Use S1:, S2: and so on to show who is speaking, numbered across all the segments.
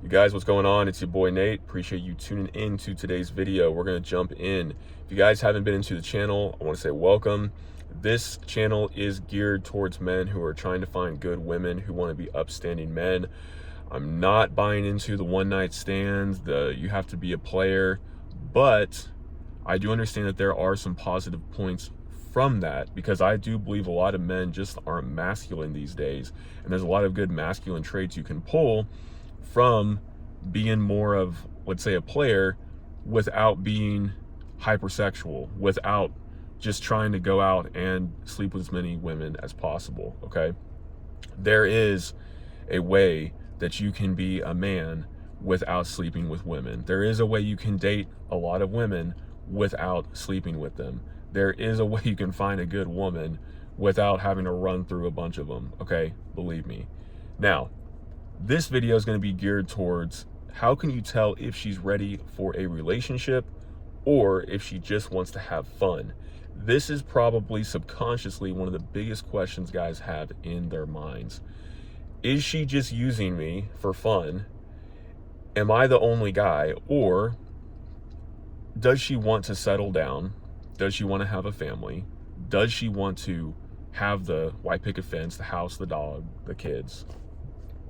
S1: You guys, what's going on? It's your boy Nate. Appreciate you tuning in to today's video. We're going to jump in. If you guys haven't been into the channel, I want to say welcome. This channel is geared towards men who are trying to find good women, who want to be upstanding men. I'm not buying into the one night stands, you have to be a player, but I do understand that there are some positive points from that, because I do believe a lot of men just aren't masculine these days, and there's a lot of good masculine traits you can pull from being more of, let's say, a player without being hypersexual, without just trying to go out and sleep with as many women as possible. Okay, there is a way that you can be a man without sleeping with women. There is a way you can date a lot of women without sleeping with them. There is a way you can find a good woman without having to run through a bunch of them. Okay, believe me. Now, this video is going to be geared towards how can you tell if she's ready for a relationship or if she just wants to have fun. This is probably subconsciously one of the biggest questions guys have in their minds. Is she just using me for fun? Am I the only guy? Or does she want to settle down? Does she want to have a family? Does she want to have the white picket fence, the house, the dog, the kids?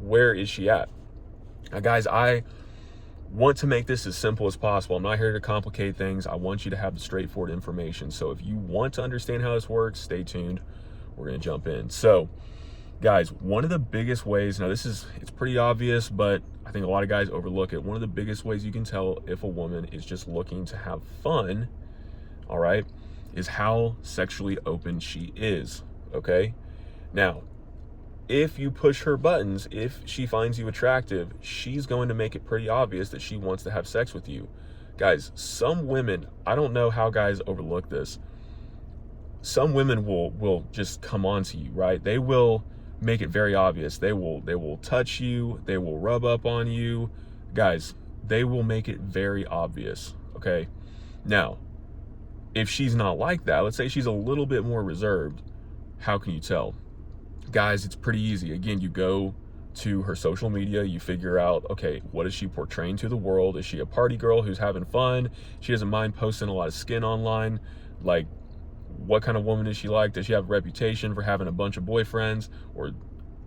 S1: Where is she at? Now, guys, I want to make this as simple as possible. I'm not here to complicate things. I want you to have the straightforward information. So if you want to understand how this works, stay tuned. We're going to jump in. So, guys, one of the biggest ways, now it's pretty obvious, but I think a lot of guys overlook it. One of the biggest ways you can tell if a woman is just looking to have fun, all right, is how sexually open she is. Okay? Now, if you push her buttons, if she finds you attractive, she's going to make it pretty obvious that she wants to have sex with you. Guys, some women, I don't know how guys overlook this. Some women will just come on to you, right? They will make it very obvious. They will touch you, they will rub up on you. Guys, they will make it very obvious, okay? Now, if she's not like that, let's say she's a little bit more reserved, how can you tell? Guys, it's pretty easy. Again, you go to her social media, you figure out, okay, what is she portraying to the world? Is she a party girl who's having fun? She doesn't mind posting a lot of skin online. Like, what kind of woman is she like? Does she have a reputation for having a bunch of boyfriends or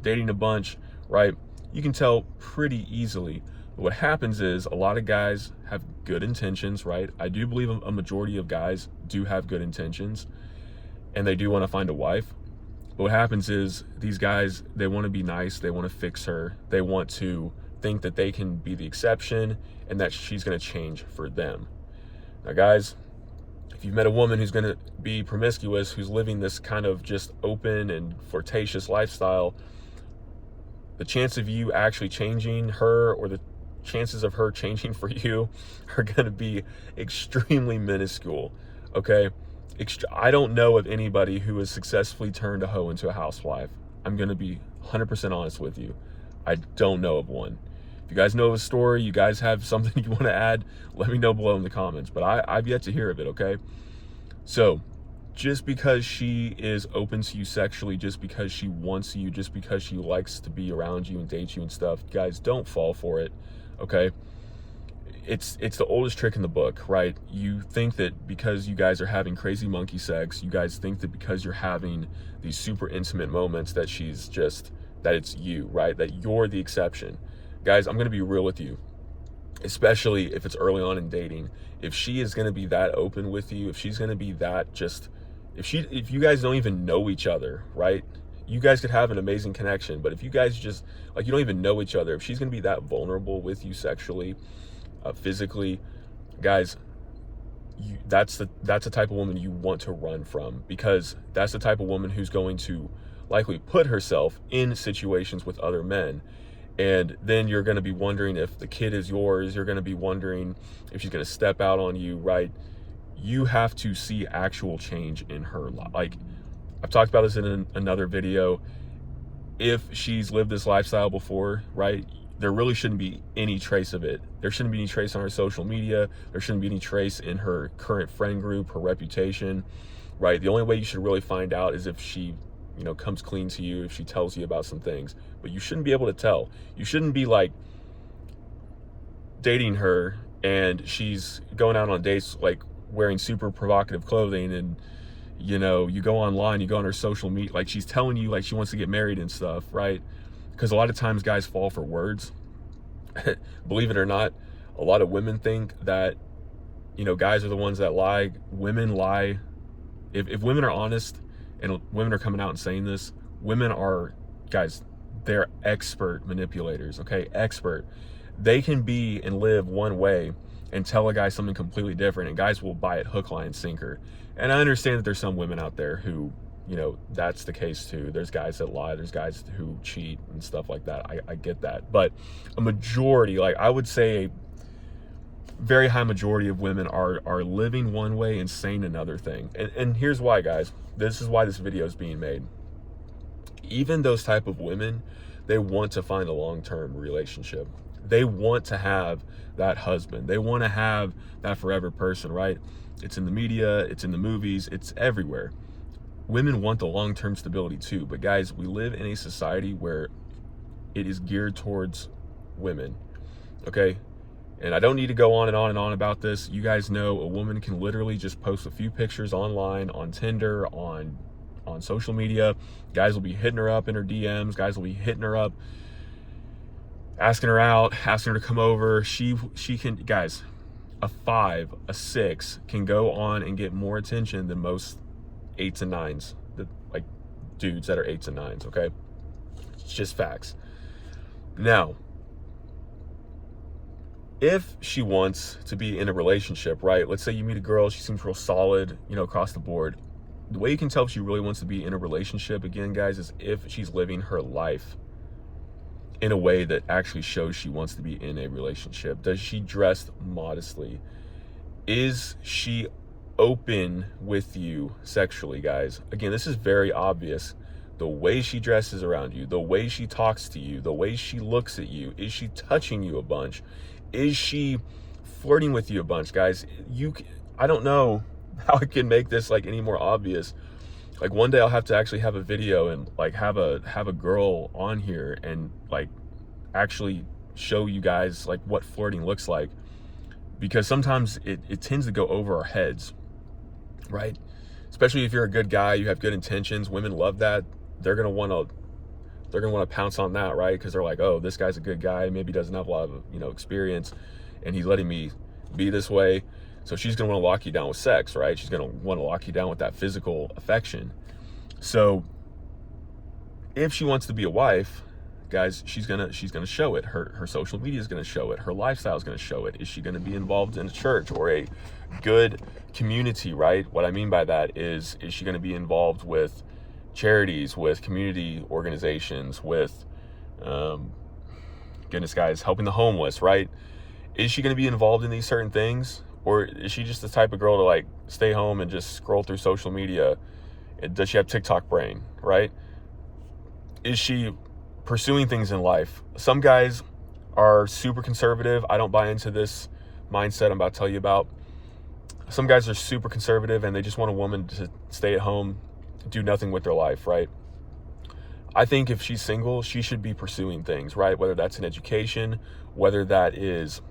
S1: dating a bunch, right? You can tell pretty easily. But what happens is a lot of guys have good intentions, right? I do believe a majority of guys do have good intentions and they do want to find a wife. But what happens is these guys, they want to be nice, they want to fix her, they want to think that they can be the exception and that she's going to change for them. Now, guys, if you've met a woman who's going to be promiscuous, who's living this kind of just open and flirtatious lifestyle, the chance of you actually changing her, or the chances of her changing for you, are going to be extremely minuscule, okay? I don't know of anybody who has successfully turned a hoe into a housewife. I'm going to be 100% honest with you. I don't know of one. If you guys know of a story, you guys have something you want to add, let me know below in the comments. But I've yet to hear of it, okay? So, just because she is open to you sexually, just because she wants you, just because she likes to be around you and date you and stuff, guys, don't fall for it, okay? It's the oldest trick in the book, right? You think that because you guys are having crazy monkey sex, you guys think that because you're having these super intimate moments that that it's you, right? That you're the exception. Guys, I'm going to be real with you, especially if it's early on in dating. If she is going to be that open with you, if she's going to be that if you guys don't even know each other, right? You guys could have an amazing connection, but if you guys just, like, you don't even know each other, if she's going to be that vulnerable with you sexually, physically, guys, that's the type of woman you want to run from, because that's the type of woman who's going to likely put herself in situations with other men, and then you're going to be wondering if the kid is yours. You're going to be wondering if she's going to step out on you, right? You have to see actual change in her life. Like, I've talked about this in another video. If she's lived this lifestyle before, right, there really shouldn't be any trace of it. There shouldn't be any trace on her social media. There shouldn't be any trace in her current friend group, her reputation, right? The only way you should really find out is if she, comes clean to you, if she tells you about some things. But you shouldn't be able to tell. You shouldn't be like dating her and she's going out on dates like wearing super provocative clothing, and you know, you go online, you go on her social media, like she's telling you like she wants to get married and stuff, right? Because a lot of times guys fall for words. Believe it or not, a lot of women think that, you know, guys are the ones that lie. Women lie. If women are honest and women are coming out and saying this, women are, guys, they're expert manipulators, okay? Expert. They can be and live one way and tell a guy something completely different, and guys will buy it hook, line, sinker. And I understand that there's some women out there who, you know, that's the case too. There's guys that lie, there's guys who cheat and stuff like that. I get that. But a majority, like I would say a very high majority of women are living one way and saying another thing. And here's why, guys. This is why this video is being made. Even those type of women, they want to find a long-term relationship. They want to have that husband. They want to have that forever person, right? It's in the media, it's in the movies, it's everywhere. Women want the long-term stability too, but guys, we live in a society where it is geared towards women, okay? And I don't need to go on and on and on about this. You guys know a woman can literally just post a few pictures online, on Tinder, on social media. Guys will be hitting her up in her DMs. Guys will be hitting her up, asking her out, asking her to come over. She can, guys, a 5, a 6 can go on and get more attention than most 8s and 9s, like dudes that are 8s and 9s, okay? It's just facts. Now, if she wants to be in a relationship, right? Let's say you meet a girl, she seems real solid, you know, across the board. The way you can tell if she really wants to be in a relationship, again, guys, is if she's living her life in a way that actually shows she wants to be in a relationship. Does she dress modestly? Is she open with you sexually, guys? Again, this is very obvious. The way she dresses around you, the way she talks to you, the way she looks at you. Is she touching you a bunch? Is she flirting with you a bunch, guys? I don't know how I can make this like any more obvious. Like one day I'll have to actually have a video and like have a girl on here and like actually show you guys like what flirting looks like, because sometimes it tends to go over our heads, right? Especially if you're a good guy, you have good intentions. Women love that. They're gonna want to pounce on that, right? Because they're like, oh, this guy's a good guy, maybe doesn't have a lot of, you know, experience, and he's letting me be this way. So she's gonna want to lock you down with sex, right? She's gonna want to lock you down with that physical affection. So if she wants to be a wife, guys, she's gonna show it. Her social media is gonna show it. Her lifestyle is gonna show it. Is she gonna be involved in a church or a good community, right? What I mean by that is she gonna be involved with charities, with community organizations, with goodness, guys, helping the homeless, right? Is she going to be involved in these certain things, or is she just the type of girl to like stay home and just scroll through social media? Does she have TikTok brain, right? Is she pursuing things in life? Some guys are super conservative. I don't buy into this mindset I'm about to tell you about. Some guys are super conservative and they just want a woman to stay at home, do nothing with their life, right? I think if she's single, she should be pursuing things, right? Whether that's an education, whether that is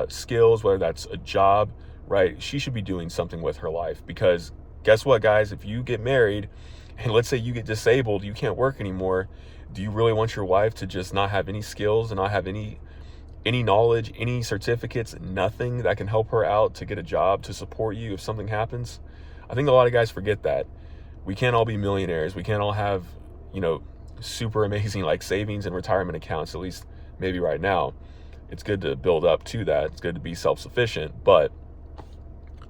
S1: skills, whether that's a job, right? She should be doing something with her life, because guess what, guys? If you get married and let's say you get disabled, you can't work anymore, do you really want your wife to just not have any skills and not have any knowledge, any certificates, nothing that can help her out to get a job to support you if something happens? I think a lot of guys forget that. We can't all be millionaires. We can't all have, you know, super amazing like savings and retirement accounts, at least maybe right now. It's good to build up to that. It's good to be self-sufficient, but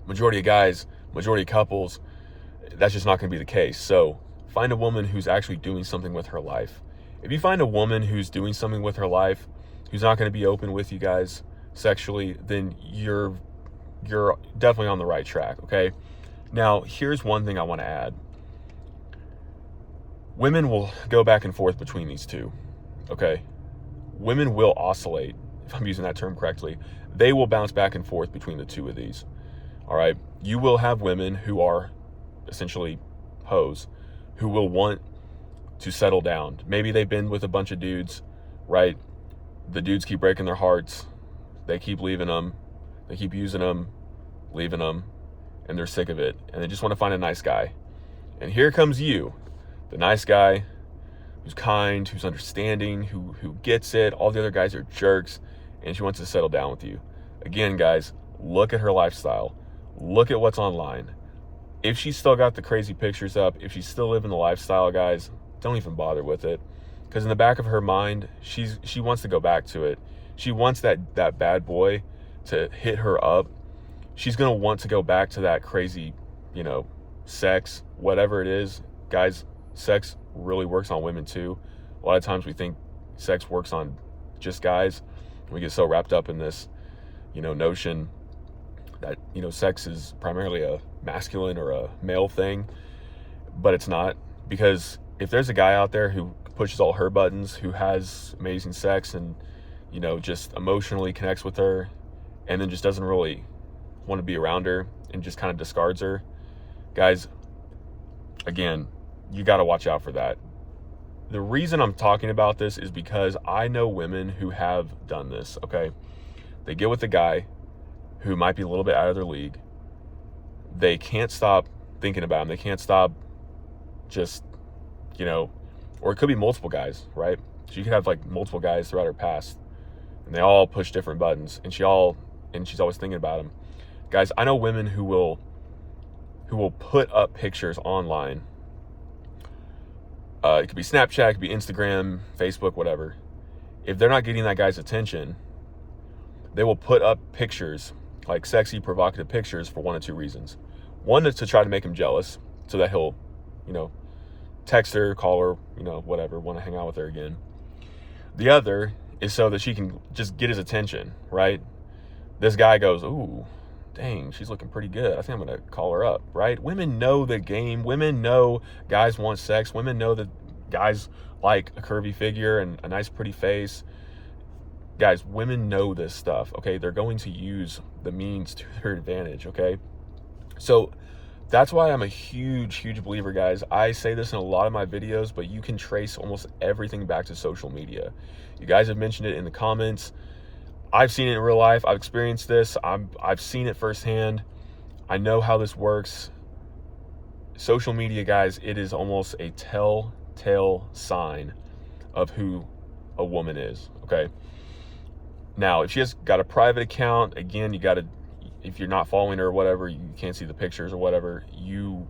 S1: majority of guys, majority of couples, that's just not going to be the case. So find a woman who's actually doing something with her life. If you find a woman who's doing something with her life, who's not going to be open with you guys sexually, then you're definitely on the right track, okay? Now, here's one thing I want to add. Women will go back and forth between these two, okay? Women will oscillate, if I'm using that term correctly. They will bounce back and forth between the two of these, all right? You will have women who are essentially hoes, who will want to settle down. Maybe they've been with a bunch of dudes, right? The dudes keep breaking their hearts. they keep leaving them, they keep using them, leaving them, and they're sick of it, and they just want to find a nice guy. And here comes you, the nice guy who's kind, who's understanding, who gets it. All the other guys are jerks, and she wants to settle down with you. Again, guys, look at her lifestyle. Look at what's online. If she's still got the crazy pictures up, if she's still living the lifestyle, guys, don't even bother with it. Because in the back of her mind, she wants to go back to it. She wants that bad boy to hit her up. She's going to want to go back to that crazy, sex, whatever it is. Guys, sex really works on women too. A lot of times we think sex works on just guys. We get so wrapped up in this, notion that, sex is primarily a masculine or a male thing, but it's not. Because if there's a guy out there who pushes all her buttons, who has amazing sex and, just emotionally connects with her, and then just doesn't really want to be around her and just kind of discards her, guys, again, you got to watch out for that. The reason I'm talking about this is because I know women who have done this, okay? They get with a guy who might be a little bit out of their league. They can't stop thinking about him. They can't stop just, or it could be multiple guys, right? She could have like multiple guys throughout her past, and they all push different buttons, and she's always thinking about him. Guys, I know women who will put up pictures online. It could be Snapchat, it could be Instagram, Facebook, whatever. If they're not getting that guy's attention, they will put up pictures, like sexy, provocative pictures, for one of two reasons. One is to try to make him jealous, so that he'll, text her, call her, whatever, want to hang out with her again. The other is so that she can just get his attention, right? This guy goes, ooh, dang, she's looking pretty good. I think I'm going to call her up, right? Women know the game. Women know guys want sex. Women know that guys like a curvy figure and a nice, pretty face. Guys, women know this stuff, okay? They're going to use the means to their advantage, okay? So that's why I'm a huge, huge believer, guys. I say this in a lot of my videos, but you can trace almost everything back to social media. You guys have mentioned it in the comments. I've seen it in real life. I've experienced this. I've seen it firsthand. I know how this works. Social media, guys, it is almost a telltale sign of who a woman is, okay? Now, if she has got a private account, again, if you're not following her or whatever, you can't see the pictures or whatever, you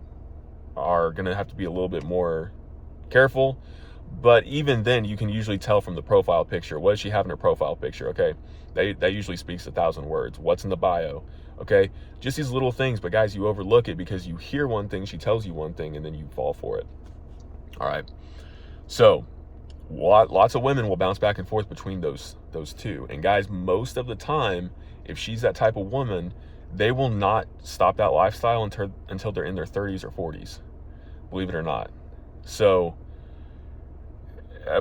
S1: are going to have to be a little bit more careful. But even then, you can usually tell from the profile picture. What does she have in her profile picture, okay? That usually speaks 1,000 words. What's in the bio, okay? Just these little things, but guys, you overlook it because you hear one thing, she tells you one thing, and then you fall for it. All right. So lots of women will bounce back and forth between those two. And guys, most of the time, if she's that type of woman, they will not stop that lifestyle until they're in their 30s or 40s, believe it or not. So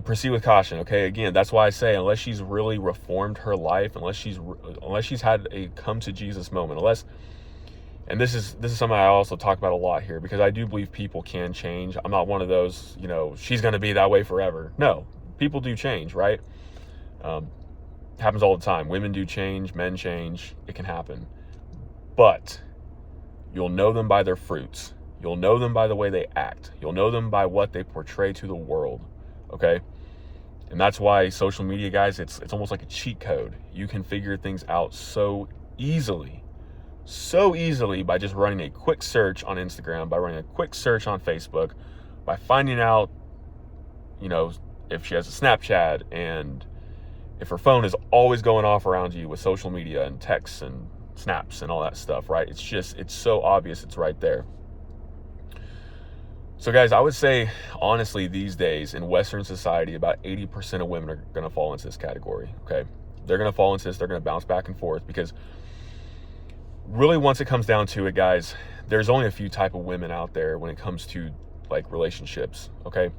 S1: proceed with caution, okay? Again, that's why I say, unless she's really reformed her life, unless she's had a come to Jesus moment, and this is something I also talk about a lot here, because I do believe people can change. I'm not one of those, she's going to be that way forever. No, people do change, right? Happens all the time. Women do change, men change. It can happen. But you'll know them by their fruits. You'll know them by the way they act. You'll know them by what they portray to the world, okay? And that's why social media, guys, it's almost like a cheat code. You can figure things out so easily by just running a quick search on Instagram, by running a quick search on Facebook, by finding out, if she has a Snapchat, and if her phone is always going off around you with social media and texts and snaps and all that stuff, right? It's so obvious, it's right there. So guys, I would say, honestly, these days in Western society, about 80% of women are going to fall into this category, okay? They're going to fall into this. They're going to bounce back and forth, because really, once it comes down to it, guys, there's only a few type of women out there when it comes to like relationships, okay?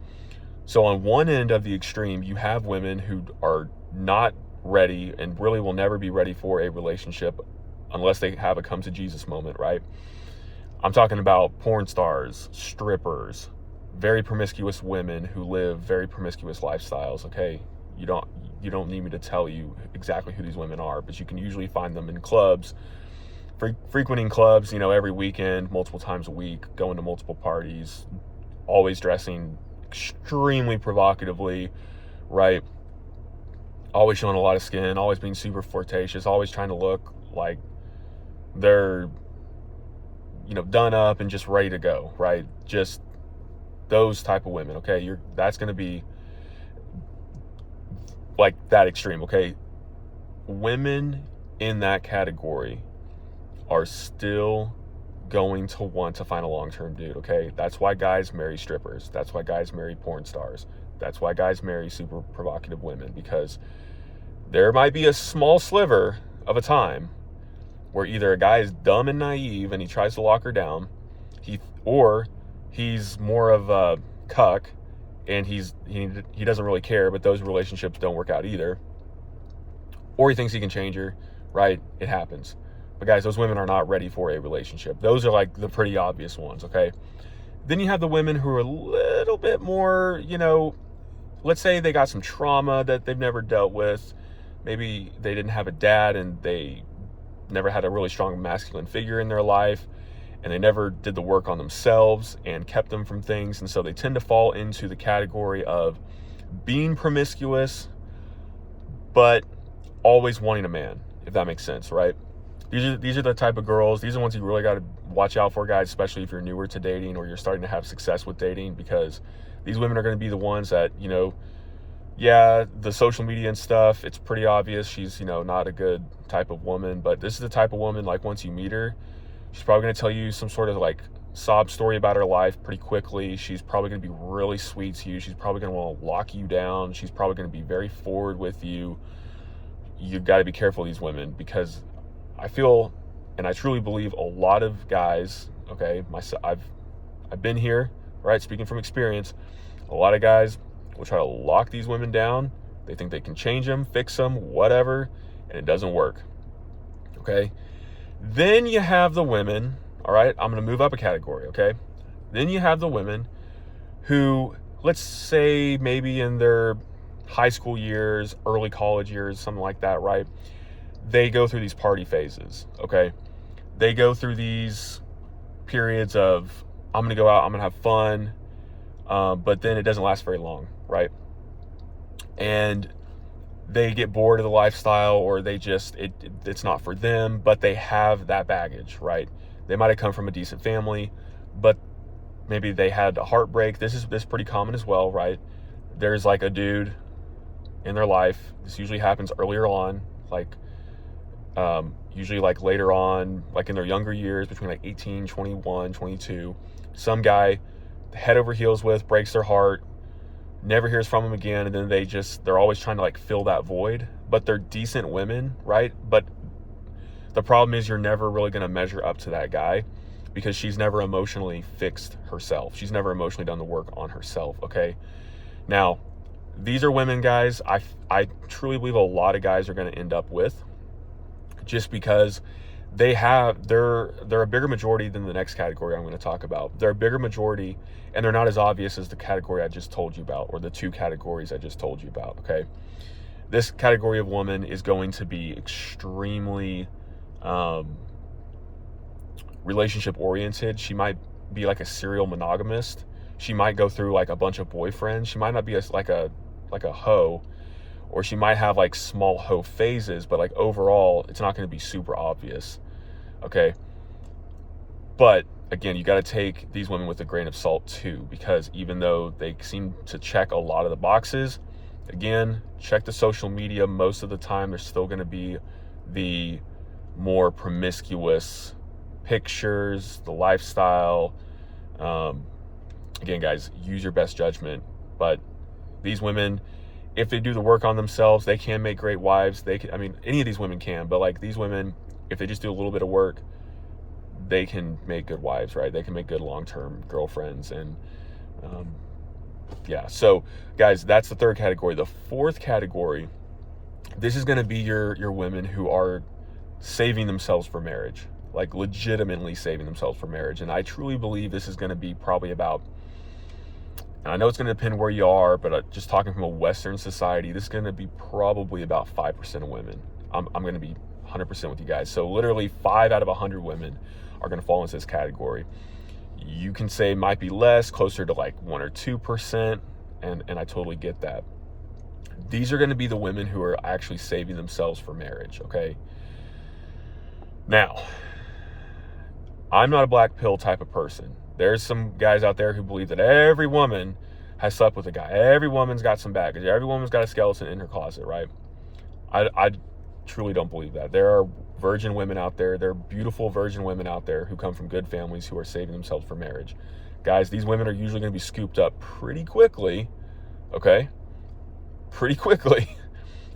S1: So on one end of the extreme, you have women who are not ready and really will never be ready for a relationship unless they have a come to Jesus moment, right? I'm talking about porn stars, strippers, very promiscuous women who live very promiscuous lifestyles, okay? You don't need me to tell you exactly who these women are, but you can usually find them in clubs, frequenting clubs, every weekend, multiple times a week, going to multiple parties, always dressing extremely provocatively, right? Always showing a lot of skin, always being super flirtatious, always trying to look like they're, done up and just ready to go, right? Just those type of women, okay? That's going to be like that extreme, okay? Women in that category are still going to want to find a long-term dude, okay? That's why guys marry strippers. That's why guys marry porn stars. That's why guys marry super provocative women, because there might be a small sliver of a time where either a guy is dumb and naive and he tries to lock her down, or he's more of a cuck and he doesn't really care, but those relationships don't work out either. Or he thinks he can change her, right? It happens. But guys, those women are not ready for a relationship. Those are like the pretty obvious ones, okay? Then you have the women who are a little bit more, let's say they got some trauma that they've never dealt with. Maybe they didn't have a dad and they never had a really strong masculine figure in their life, and they never did the work on themselves and kept them from things. And so they tend to fall into the category of being promiscuous, but always wanting a man, if that makes sense, right? These are the type of girls, these are the ones you really got to watch out for, guys, especially if you're newer to dating or you're starting to have success with dating, because these women are going to be the ones that, the social media and stuff, it's pretty obvious she's, not a good type of woman, but this is the type of woman, like, once you meet her, she's probably going to tell you some sort of like sob story about her life pretty quickly. She's probably going to be really sweet to you. She's probably going to want to lock you down. She's probably going to be very forward with you. You've got to be careful of these women, because I feel, and I truly believe, a lot of guys, okay, I've been here, right, speaking from experience, a lot of guys will try to lock these women down. They think they can change them, fix them, whatever, and it doesn't work, okay? Then you have the women, all right, I'm going to move up a category, okay? Then you have the women who, let's say maybe in their high school years, early college years, something like that, right? They go through these party phases, okay? They go through these periods of, I'm going to go out, I'm going to have fun, but then it doesn't last very long, right? And they get bored of the lifestyle, or they just, it's not for them, but they have that baggage, right? They might have come from a decent family, but maybe they had a heartbreak. This is pretty common as well, right? There's like a dude in their life. This usually happens earlier on, like, usually like later on, like in their younger years, between like 18, 21, 22, some guy head over heels with, breaks their heart, never hears from them again, and then they're always trying to like fill that void, but they're decent women, right? But the problem is you're never really going to measure up to that guy, because she's never emotionally fixed herself. She's never emotionally done the work on herself, okay? Now, these are women, guys, I truly believe a lot of guys are going to end up with, just because they're a bigger majority than the next category I'm going to talk about. They're a bigger majority, and they're not as obvious as the category I just told you about, or the two categories I just told you about, okay? This category of woman is going to be extremely relationship oriented. She might be like a serial monogamist. She might go through like a bunch of boyfriends. She might not be like a hoe, or she might have like small hoe phases, but like overall, it's not going to be super obvious, okay? But again, you got to take these women with a grain of salt too, because even though they seem to check a lot of the boxes, again, check the social media. Most of the time, there's still going to be the more promiscuous pictures, the lifestyle. Again, guys, use your best judgment, but these women, if they do the work on themselves, they can make great wives. Any of these women can, but like these women, if they just do a little bit of work, they can make good wives, right? They can make good long-term girlfriends. And so guys, that's the third category. The fourth category, this is going to be your women who are saving themselves for marriage, like legitimately saving themselves for marriage. And I truly believe this is going to be probably about And I know it's going to depend where you are, but just talking from a Western society, this is going to be probably about 5% of women. I'm going to be 100% with you guys. So literally 5 out of 100 women are going to fall into this category. You can say it might be less, closer to like 1 or 2%, and I totally get that. These are going to be the women who are actually saving themselves for marriage, okay? Now, I'm not a black pill type of person. There's some guys out there who believe that every woman has slept with a guy. Every woman's got some baggage. Every woman's got a skeleton in her closet, right? I truly don't believe that. There are virgin women out there. There are beautiful virgin women out there who come from good families who are saving themselves for marriage. Guys, these women are usually going to be scooped up pretty quickly, okay? Pretty quickly.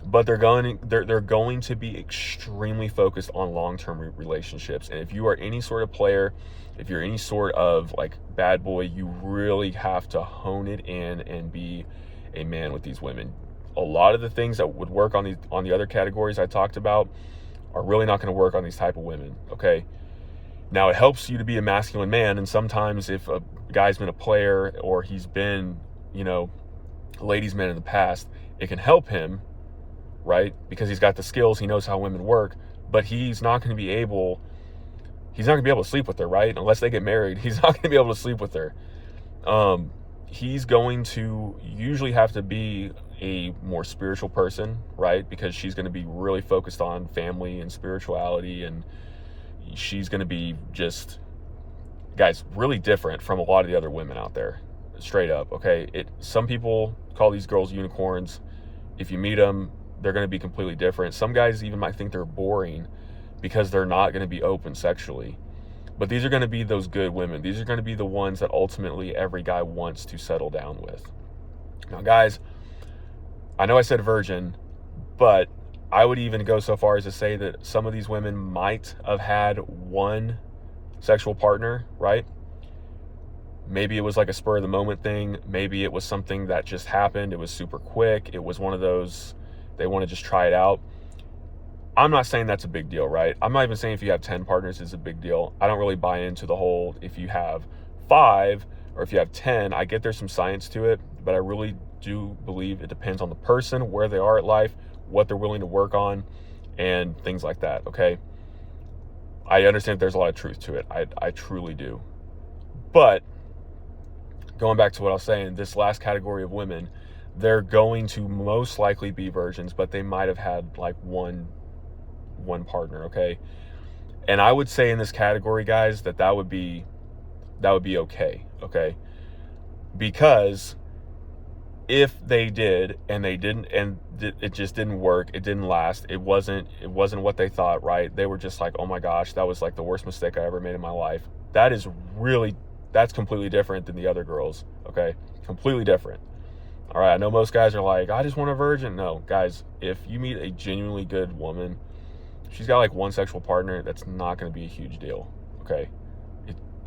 S1: But they're going to be extremely focused on long-term relationships. And if you are any sort of player, if you're any sort of like bad boy, you really have to hone it in and be a man with these women. A lot of the things that would work on the other categories I talked about are really not going to work on these type of women, okay? Now, it helps you to be a masculine man, and sometimes if a guy's been a player or he's been, a ladies' man in the past, it can help him, right? Because he's got the skills, he knows how women work, but he's not going to be able to sleep with her, right? Unless they get married, he's not going to be able to sleep with her. He's going to usually have to be a more spiritual person, right? Because she's going to be really focused on family and spirituality, and she's going to be just, guys, really different from a lot of the other women out there, straight up, okay? Some people call these girls unicorns. If you meet them, they're going to be completely different. Some guys even might think they're boring because they're not going to be open sexually. But these are going to be those good women. These are going to be the ones that ultimately every guy wants to settle down with. Now, guys, I know I said virgin, but I would even go so far as to say that some of these women might have had one sexual partner, right? Maybe it was like a spur of the moment thing. Maybe it was something that just happened. It was super quick. It was one of those, they want to just try it out. I'm not saying that's a big deal, right? I'm not even saying if you have 10 partners is a big deal. I don't really buy into the whole, if you have 5 or if you have 10, I get there's some science to it, but I really do believe it depends on the person, where they are at life, what they're willing to work on, and things like that, okay? I understand there's a lot of truth to it. I truly do. But going back to what I was saying, this last category of women, they're going to most likely be virgins, but they might have had like one partner, okay? And I would say in this category, guys, that would be okay, okay? Because if they did and they didn't, and it just didn't work, it didn't last, it wasn't what they thought, right? They were just like, oh my gosh, that was like the worst mistake I ever made in my life. That's completely different than the other girls, okay? Completely different. All right, I know most guys are like, I just want a virgin. No, guys, if you meet a genuinely good woman, she's got like one sexual partner, that's not going to be a huge deal, okay?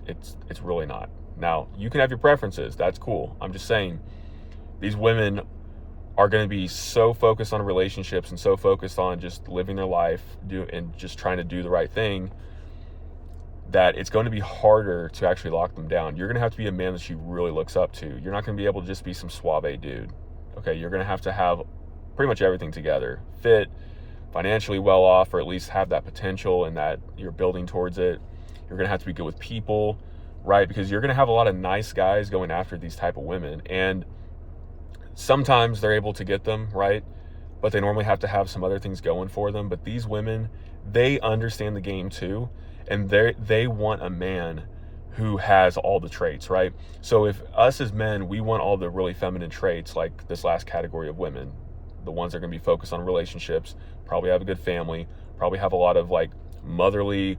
S1: It's really not. Now, you can have your preferences. That's cool. I'm just saying, these women are going to be so focused on relationships and so focused on just living their life and just trying to do the right thing that it's going to be harder to actually lock them down. You're going to have to be a man that she really looks up to. You're not going to be able to just be some suave dude, okay? You're going to have pretty much everything together. Fit, financially well off, or at least have that potential and that you're building towards it. You're going to have to be good with people, right? Because you're going to have a lot of nice guys going after these type of women. And sometimes they're able to get them, right? But they normally have to have some other things going for them. But these women, they understand the game too. And they want a man who has all the traits, right? So if us as men, we want all the really feminine traits, like this last category of women, the ones that are going to be focused on relationships, probably have a good family, probably have a lot of like motherly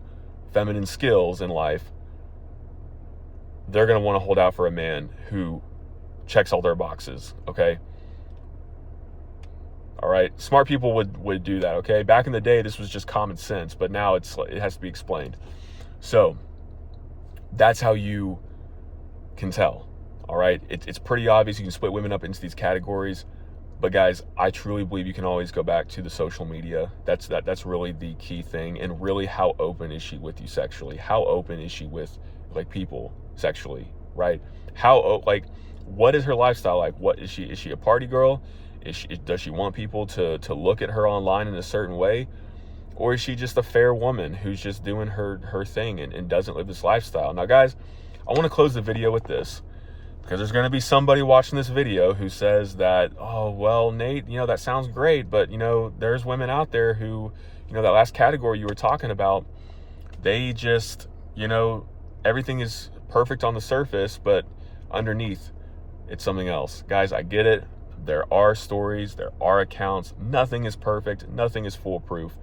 S1: feminine skills in life, they're going to want to hold out for a man who checks all their boxes, okay? All right, smart people would do that, okay? Back in the day, this was just common sense, but now it has to be explained. So that's how you can tell, all right? It's pretty obvious. You can split women up into these categories, but guys, I truly believe you can always go back to the social media. That's really the key thing, and really, how open is she with you sexually? How open is she with like people sexually, right? what is her lifestyle like? What is she a party girl? Does she want people to look at her online in a certain way? Or is she just a fair woman who's just doing her thing and doesn't live this lifestyle? Now, guys, I want to close the video with this, because there's going to be somebody watching this video who says that, oh, well, Nate, that sounds great, but, there's women out there who, that last category you were talking about, they just, everything is perfect on the surface, but underneath, it's something else. Guys, I get it. There are stories, there are accounts. Nothing is perfect. Nothing is foolproof.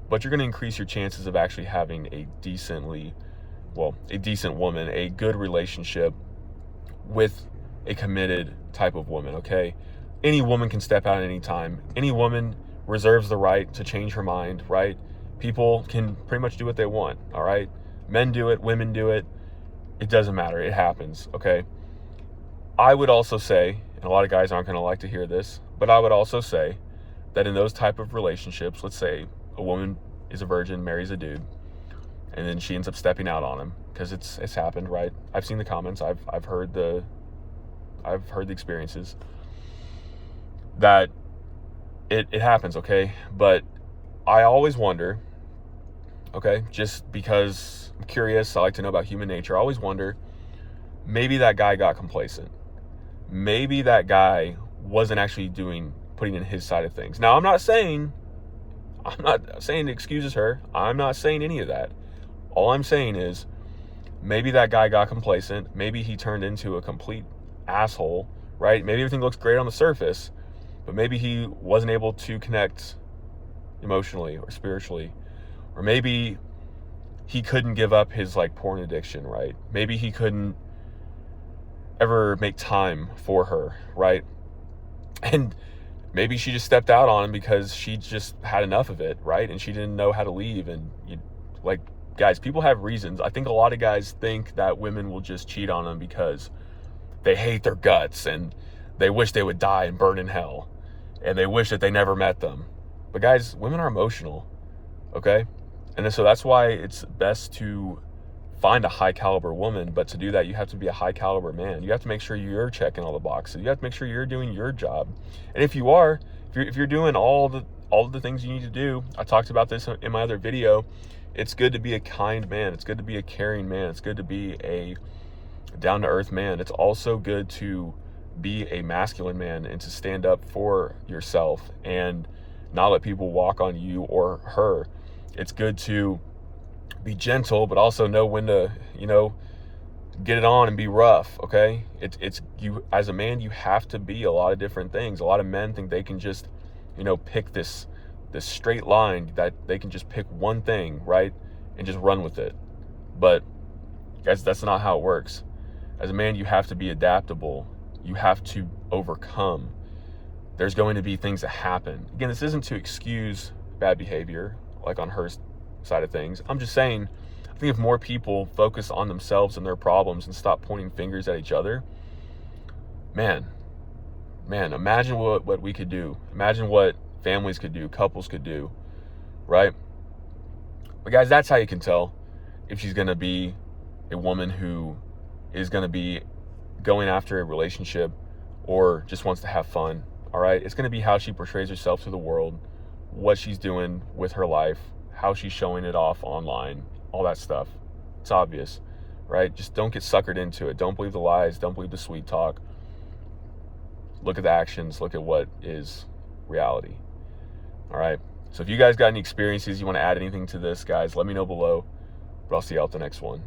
S1: But you're going to increase your chances of actually having a decent woman, a good relationship with a committed type of woman, okay? Any woman can step out at any time. Any woman reserves the right to change her mind, right? People can pretty much do what they want, all right? Men do it, women do it. It doesn't matter. It happens, okay? I would also say, and a lot of guys aren't going to like to hear this, but I would also say that in those type of relationships, let's say a woman is a virgin, marries a dude, and then she ends up stepping out on him, because it's happened, right? I've seen the comments, I've heard the experiences, that it happens, okay? But I always wonder, okay, just because I'm curious, I like to know about human nature, I always wonder, maybe that guy got complacent. Maybe that guy wasn't actually putting in his side of things. Now, I'm not saying it excuses her. I'm not saying any of that. All I'm saying is, maybe that guy got complacent. Maybe he turned into a complete asshole, right? Maybe everything looks great on the surface, but maybe he wasn't able to connect emotionally or spiritually. Or maybe he couldn't give up his porn addiction, right? Maybe he couldn't ever make time for her, right? And maybe she just stepped out on him because she just had enough of it, right? And she didn't know how to leave. And guys, people have reasons. I think a lot of guys think that women will just cheat on them because they hate their guts and they wish they would die and burn in hell, and they wish that they never met them. But guys, women are emotional, okay? And so that's why it's best to find a high caliber woman, but to do that, you have to be a high caliber man. You have to make sure you're checking all the boxes. You have to make sure you're doing your job. And if you are, if you're doing all the things you need to do, I talked about this in my other video, it's good to be a kind man. It's good to be a caring man. It's good to be a down-to-earth man. It's also good to be a masculine man and to stand up for yourself and not let people walk on you or her. It's good to be gentle, but also know when to, get it on and be rough, okay? It's you, as a man, you have to be a lot of different things. A lot of men think they can just, pick this straight line, that they can just pick one thing, right, and just run with it. But guys, that's not how it works. As a man, you have to be adaptable. You have to overcome. There's going to be things that happen. Again, this isn't to excuse bad behavior, like on her side of things. I'm just saying, I think if more people focus on themselves and their problems and stop pointing fingers at each other, man, imagine what we could do. Imagine what families could do, couples could do, right? But guys, that's how you can tell if she's going to be a woman who is going to be going after a relationship or just wants to have fun, all right? It's going to be how she portrays herself to the world, what she's doing with her life, how she's showing it off online, all that stuff. It's obvious, right? Just don't get suckered into it. Don't believe the lies. Don't believe the sweet talk. Look at the actions. Look at what is reality. All right? So if you guys got any experiences, you want to add anything to this, guys, let me know below. But I'll see you out the next one.